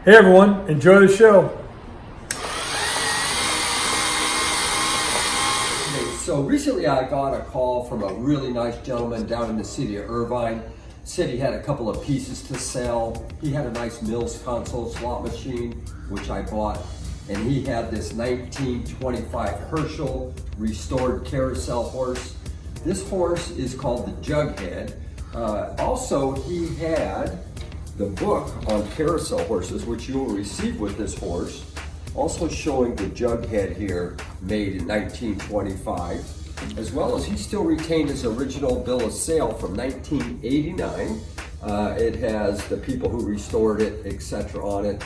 Hey everyone, enjoy the show. So recently I got a call from a really nice gentleman down in the city of Irvine. Said he had a couple of pieces to sell. He had a nice Mills console slot machine, which I bought. And he had this 1925 Hershall restored Carousel horse. This horse is called the Jughead. Also, he had the book on Carousel horses, which you will receive with this horse. Also showing the Jughead here, made in 1925, as well as he still retained his original bill of sale from 1989. It has the people who restored it, etc. on it.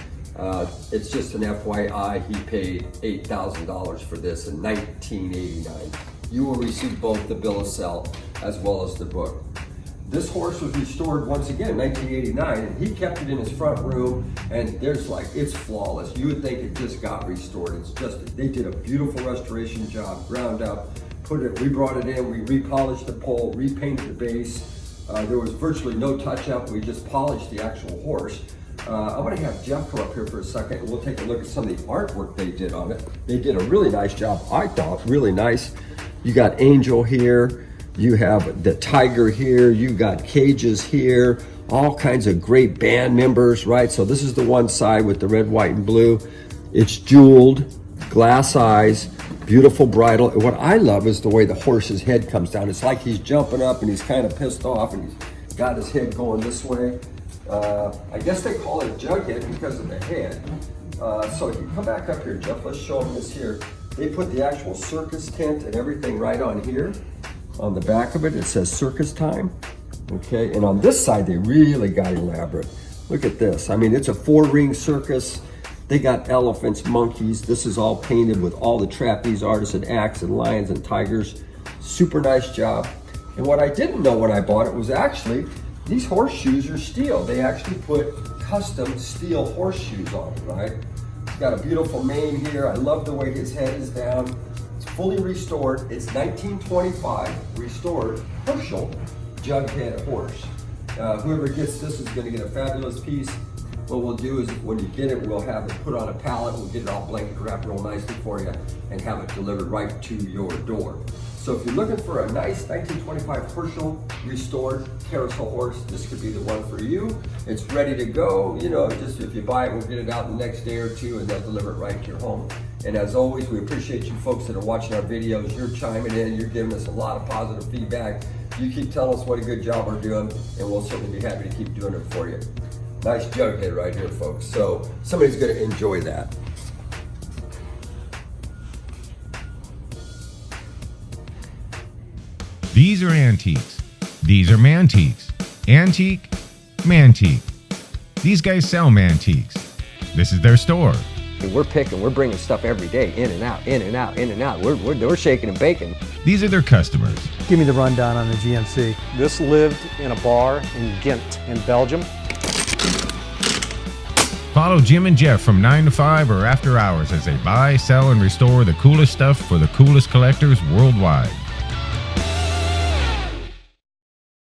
It's just an FYI, he paid $8,000 for this in 1989. You will receive both the bill of sale as well as the book. This horse was restored once again in 1989, and he kept it in his front room, and it's flawless. You would think it just got restored. It's just, they did a beautiful restoration job, ground up, we brought it in, we repolished the pole, repainted the base. There was virtually no touch up, we just polished the actual horse. I'm gonna have Jeff come up here for a second, and we'll take a look at some of the artwork they did on it. They did a really nice job, I thought, really nice. You got Angel here. You have the tiger here, you got cages here, all kinds of great band members, right? So this is the one side with the red, white, and blue. It's jeweled, glass eyes, beautiful bridle. And what I love is the way the horse's head comes down. It's like he's jumping up and he's kind of pissed off and he's got his head going this way. I guess they call it Jughead because of the head. So if you come back up here, Jeff, let's show them this here. They put the actual circus tent and everything right on here. On the back of it, it says circus time, okay? And on this side, they really got elaborate. Look at this. I mean, it's a 4-ring circus. They got elephants, monkeys. This is all painted with all the trapeze artists and acts and lions and tigers. Super nice job. And what I didn't know when I bought it was actually, these horseshoes are steel. They actually put custom steel horseshoes on it, right? It's got a beautiful mane here. I love the way his head is down. Fully restored. It's 1925 restored Hershall Jughead horse. Whoever gets this is going to get a fabulous piece. What we'll do is when you get it, we'll have it put on a pallet. We'll get it all blanket wrapped real nicely for you and have it delivered right to your door. So if you're looking for a nice 1925 Hershall restored Carousel horse, this could be the one for you. It's ready to go. You know, just if you buy it, we'll get it out the next day or two and they'll deliver it right to your home. And as always, we appreciate you folks that are watching our videos. You're chiming in, you're giving us a lot of positive feedback. You keep telling us what a good job we're doing, and we'll certainly be happy to keep doing it for you. Nice Jughead right here, folks. So somebody's gonna enjoy that. These are antiques. These are Mantiques. Antique, Mantique. These guys sell Mantiques. This is their store. We're bringing stuff every day, in and out, in and out, in and out. We're shaking and baking. These are their customers. Give me the rundown on the GMC. This lived in a bar in Ghent in Belgium. Follow Jim and Jeff from 9 to 5 or after hours as they buy, sell, and restore the coolest stuff for the coolest collectors worldwide.